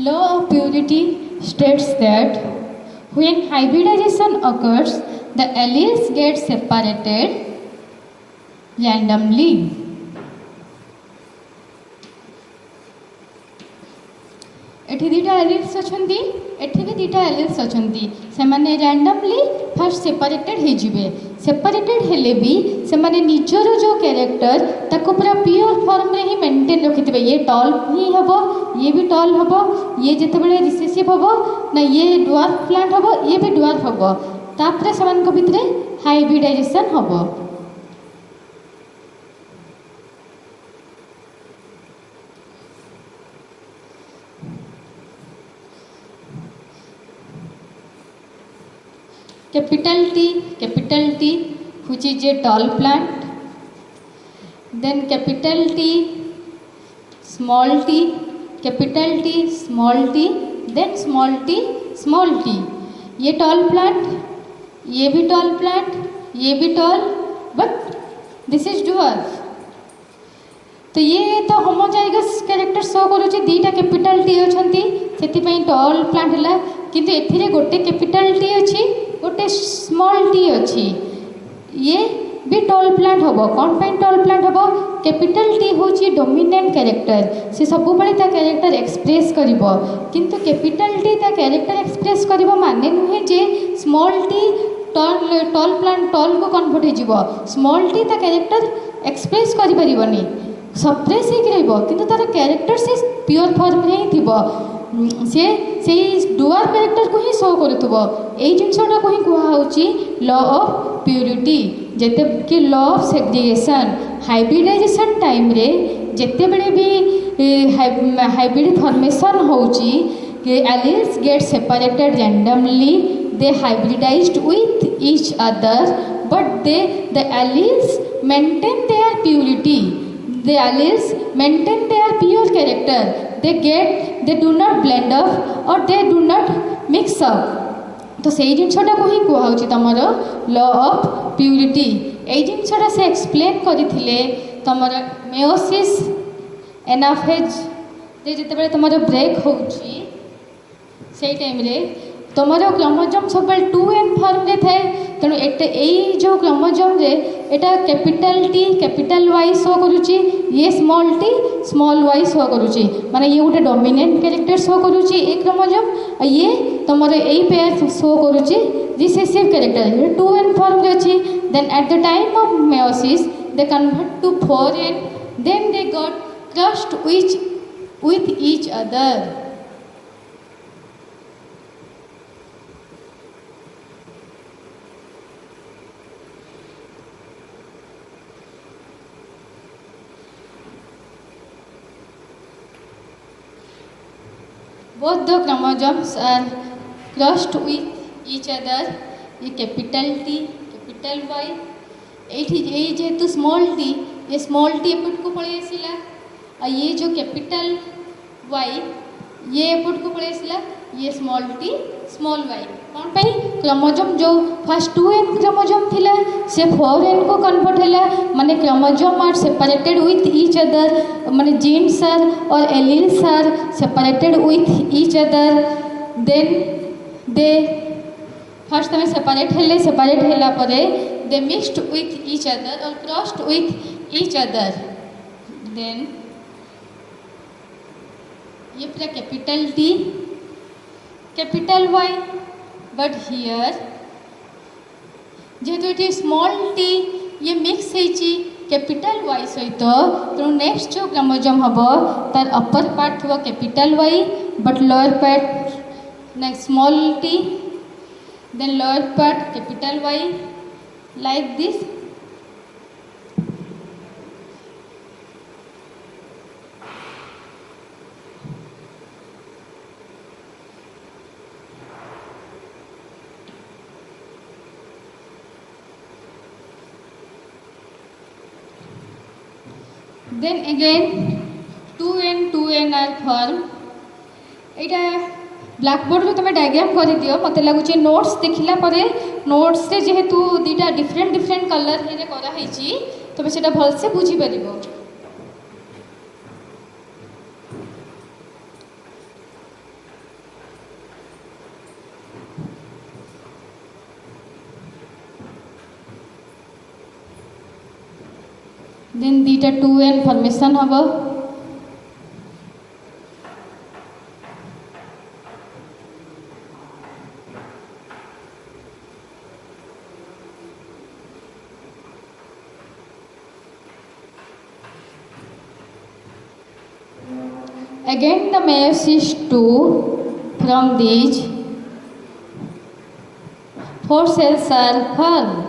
Law of purity states that when hybridization occurs, the alleles get separated randomly. एठी दुटा alleles अछंती, एठी भी दुटा एलिल्स अछंती, से माने रैंडमली फर्स्ट सेपरेटेड हे जिवे। सेपरेटेड हेले भी से माने निजर जो कैरेक्टर ताको पूरा प्योर फॉर्म रे ही मेंटेन रखितबे। ये टॉल ही हबो, ये भी टॉल हबो, ये जेतेबेले रिसेसिव हबो ना ये ड्वार्फ प्लांट हबो, ये भी ड्वार्फ हबो। तापरे समान को भितरे हाइब्रिडाइजेशन हबो। capital T which is a tall plant, then capital T, capital T, small t, then small t। ये tall plant, ये भी tall plant, ये भी tall, but this is dwarf। तो ये तो होमोजाइगस कैरेक्टर शो करूची दीटा कैपिटल टी अछंती, सेति पई टॉल प्लांट हला, किंतु एथिरे गोटे कैपिटल टी अछि, गोटे स्मॉल टी अछि। ये भी टॉल प्लांट हबो। कोन पई टॉल प्लांट हबो? कैपिटल टी होची डोमिनेंट कैरेक्टर, से सब बळे ता कैरेक्टर एक्सप्रेस करिवो, किंतु कैपिटल टी ता कैरेक्टर एक्सप्रेस करिवो माने नुहे जे small T tall plant tall को कन्वर्ट हो जिवो। स्मॉल टी ता कैरेक्टर एक्सप्रेस करि परिबोनी, सप्रेस हो कि तार कैरेक्टर से प्योर फॉर्म रे ही थिबो, से डुआर कैरेक्टर को ही शो करुथबो। एई जिनसटा को ही कुहा होची लॉ ऑफ प्यूरिटी। जेते कि law of segregation hybridisation time रे जेते बेले भी हाइब्रिड फॉर्मेशन होची कि alleles get separated randomly, they hybridised with each other, but the alleles maintain their purity, the alleles maintain their pure character, they do not blend up or they do not mix up। तो सेई जिनसटा को ही कुहा होची तमर law of purity. एई जिनसटा से explain करिथिले तमर meiosis anaphase जे जेतेबेले तमर break होची सेई टाइम रे तमर क्रोमोसोम सब 2n फॉर्म रे थाए। तेणु एई जो क्रोमोसोम रे एटा capital T capital Y show करूची, ये small T small Y show करूची, माने ये गोटे डोमिनेंट कैरेक्टर शो करूची ए क्रोमोसोम, ये तमर एई पेयर शो करूची रिसेसिव कैरेक्टर 2n फॉर्म रे अछि। Then at the time of meiosis they convert to 4n, then they got crossed with each other। Both the chromosomes are crossed with each other। ये capital T capital Y ये जेहेतु small T, ये small T एपट को पड़े आसला, और ये जो कैपिटल वाई ये एपट को पड़े आसला, ये स्मॉल टी स्मॉल वाई। कौन पाई? क्रोमोसोम जो फर्स्ट 2n क्रोमोसोम थिला से 4n को कन्वर्ट हैला, माने chromosome are separated with each other, माने जीन्स आर और alleles are separated with each other. Then they first में सेपरेट हैला परे they mixed with each other और crossed with each other. Then ये पूरा capital T capital Y, but here जेहेतु ये स्मॉल टी ये मिक्स होइची कैपिटल वाई सहित, तेणु नेक्स्ट जो क्रोमोसोम हम तार अपर पार्ट हो capital Y, but lower part next small T, then lower part capital Y, like this. Then again 2n are form। एटा ब्लैक बोर्ड में तुम डायग्राम कर दियो, मत लगुच नोट्स देखला परे नोट्स रे जेहेतु दीटा डिफरेंट कलर रे करा हैची तुम सेटा भल से बुझी परिबो। then dita 2n formation habo. Again the meiosis 2 from these 4 cells are formed.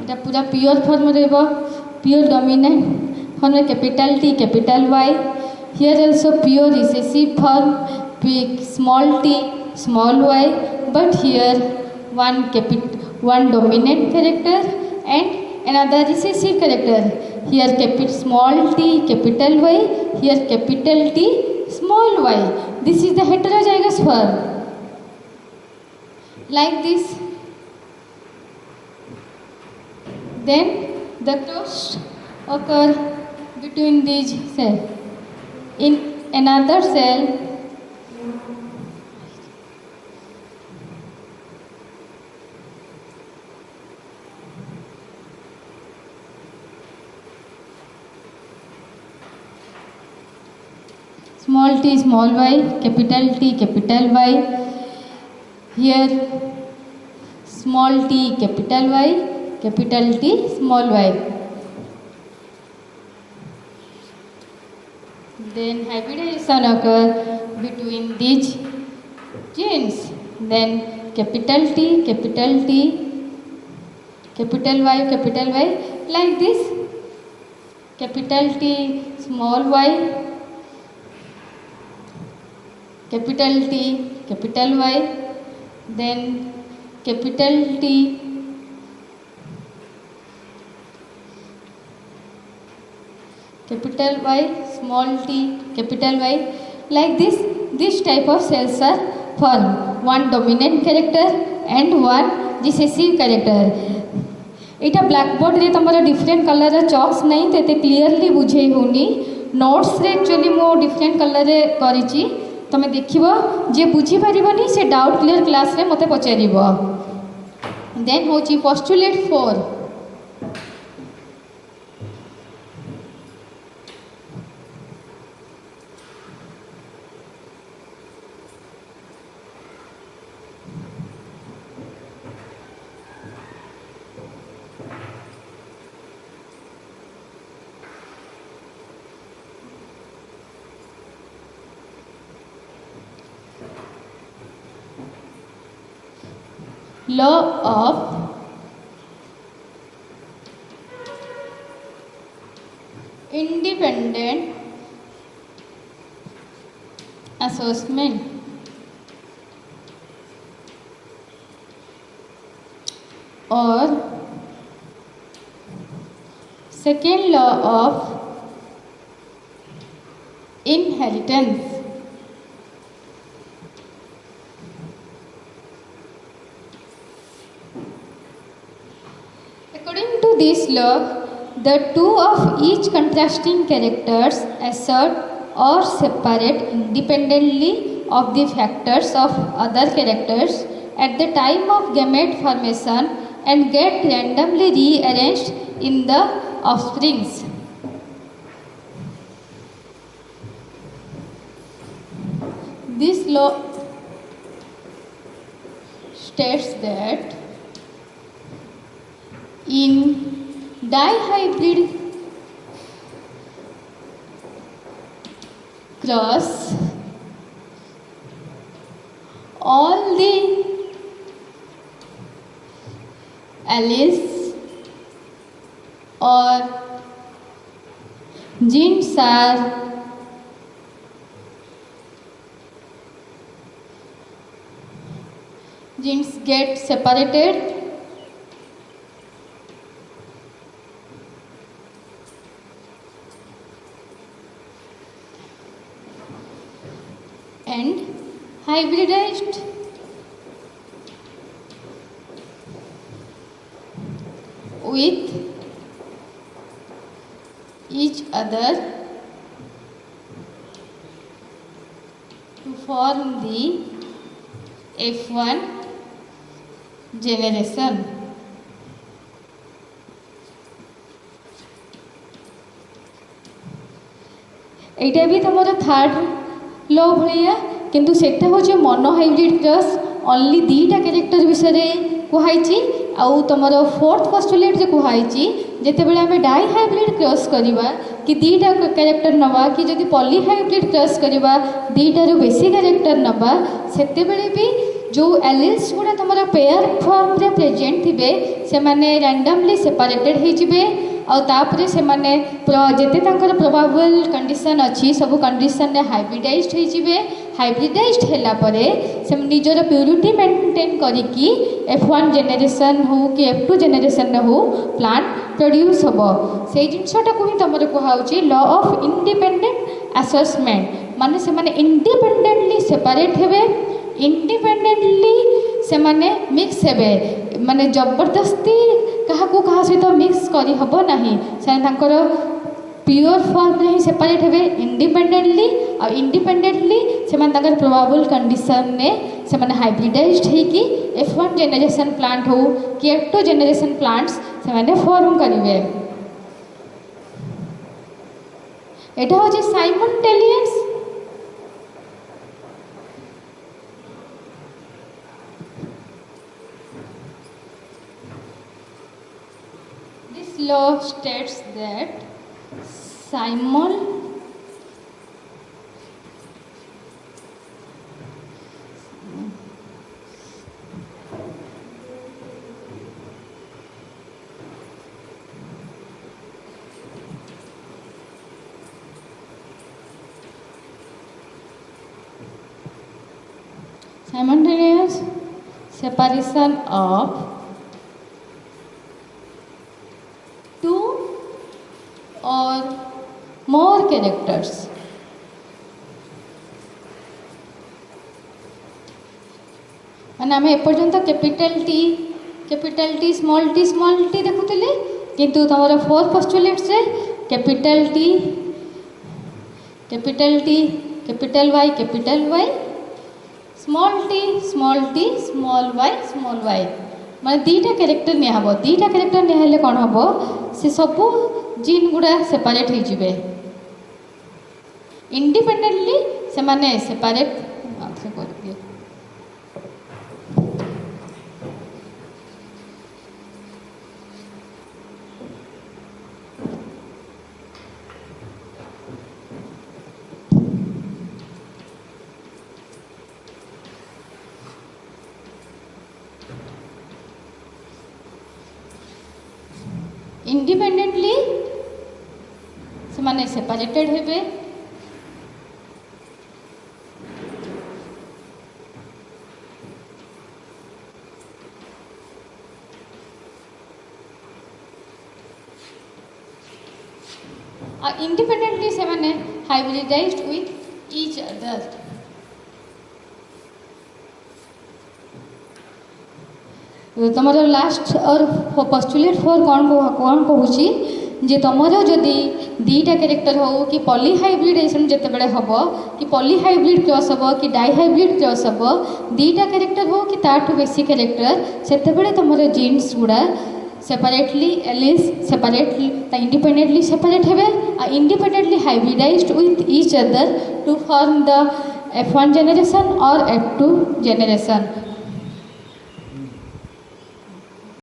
এটা पूरा प्योर फॉर्म रहेगा, pure dominant form capital T capital Y. Here also pure recessive form small t small y, but here one dominant character and another recessive character. Here small t capital Y, here capital T small y. This is the heterozygous form. Like this. Then the cross occur between these cells. In another cell, small t small y, capital T capital Y. Here small t capital Y, capital T small y. Then hybridization occur between these genes. Then capital T capital Y like this. Capital T small y, capital T capital Y. Then capital T capital Y, small t, capital Y. Like this type of cells are formed. One dominant character and one recessive character. इटा blackboard रे तमरा different colour chalks नहीं ते clearly बुझे होनी. Notes रे actually मो different colour रे करिछि. तमे देखिबो जे बुझी परिबनी से डाउट क्लियर क्लास रे मते पचारिबो. देन होची postulate 4. Law of independent assessment or second law of inheritance. According to this law, the two of each contrasting characters assert or separate independently of the factors of other characters at the time of gamete formation and get randomly rearranged in the offsprings. This law states that in dihybrid cross, all the alleles or genes get separated hybridized with each other to form the F1 generation. एटा भी तुम third law भाया किंतु सेटा हूँ mono hybrid cross only दीटा character विषय कहुई आउ तुम फोर्थ पोस्टुलेट जो कहुई जिते बड़े आम डाई हाइब्रिड क्रॉस करवा कि दीटा कैरेक्टर नवा कि जदि पॉली हाइब्रिड क्रॉस करवा दीटारू बेसी कैरेक्टर नवा सेते बड़े भी जो एलिल्स गुड़ा तुम पेयर फॉर्म रे प्रेजेंट थे से माने रैंडमली सेपरेटेड होइजिबे आउे से जिते प्रोबाबल कंडीशन अच्छी सब कंडीशन रे हाइब्रिडाइज्ड होइजिबे हाइब्रिडाइज्ड होला परे से निजर प्यूरिटी मेंटेन करिकी F1 जेनेरेशन हो कि F2 जेनेरेशन हो प्लांट प्रोड्यूस होबो से जिनसटा को ही तमरे कहउची लॉ ऑफ इंडिपेंडेंट असेसमेंट माने से माने इंडिपेंडेंटली सेपरेट हेबे इंडिपेंडेंटली से माने मिक्स हेबे माने जबरदस्ती कहा सहित मिक्स करी हबो नहीं से तांकर प्योर फॉर्म रे ही सेपरेट हेबे इंडिपेंडेंटली और इंडिपेंडेंटली से माने तांकर प्रोबेबल कंडीशन ने से माने हाइब्रिडाइज्ड है कि F1 जेनेरेशन प्लांट हो कि F2 जेनेरेशन प्लांट्स से माने फॉर्म करिवे एटा हो जे simultaneous law states that simultaneous separation of two or more characters माने आम एपर्यंत कैपिटल टी स्मॉल टी देखुले किंतु तुम फोर्थ पोस्टुलेट से capital T capital Y small T small Y माने दीटा कैरेक्टर निहब दीटा कैरेक्टर निहले कौन हम से सबू जीन गुड़ा सेपरेट हो इंडिपेंडेंटली से माने सेपरेट कर इंडिपेंडेंटली से माने सेपरेटेड हेबे और इंडिपेंडेंटली से माने हाइब्रिडाइज्ड विथ ईच अदर तुम लास्ट और पोस्टुलेट 4 कौन कहूँ जे तुम जदि दीटा कैरेक्टर हो कि पॉली हाइब्रिडेशन जिते हम कि पॉली हाइब्रिड क्रॉस हम कि डाई हाइब्रिड क्रॉस हम दीटा कैरेक्टर हो कि ताठू बेसी कैरेक्टर से तुम जीन्स गुड़ा separately alleles separately independently separate हेबे और independently hybridised with each other to form the F1 generation और F2 जेनेरेशन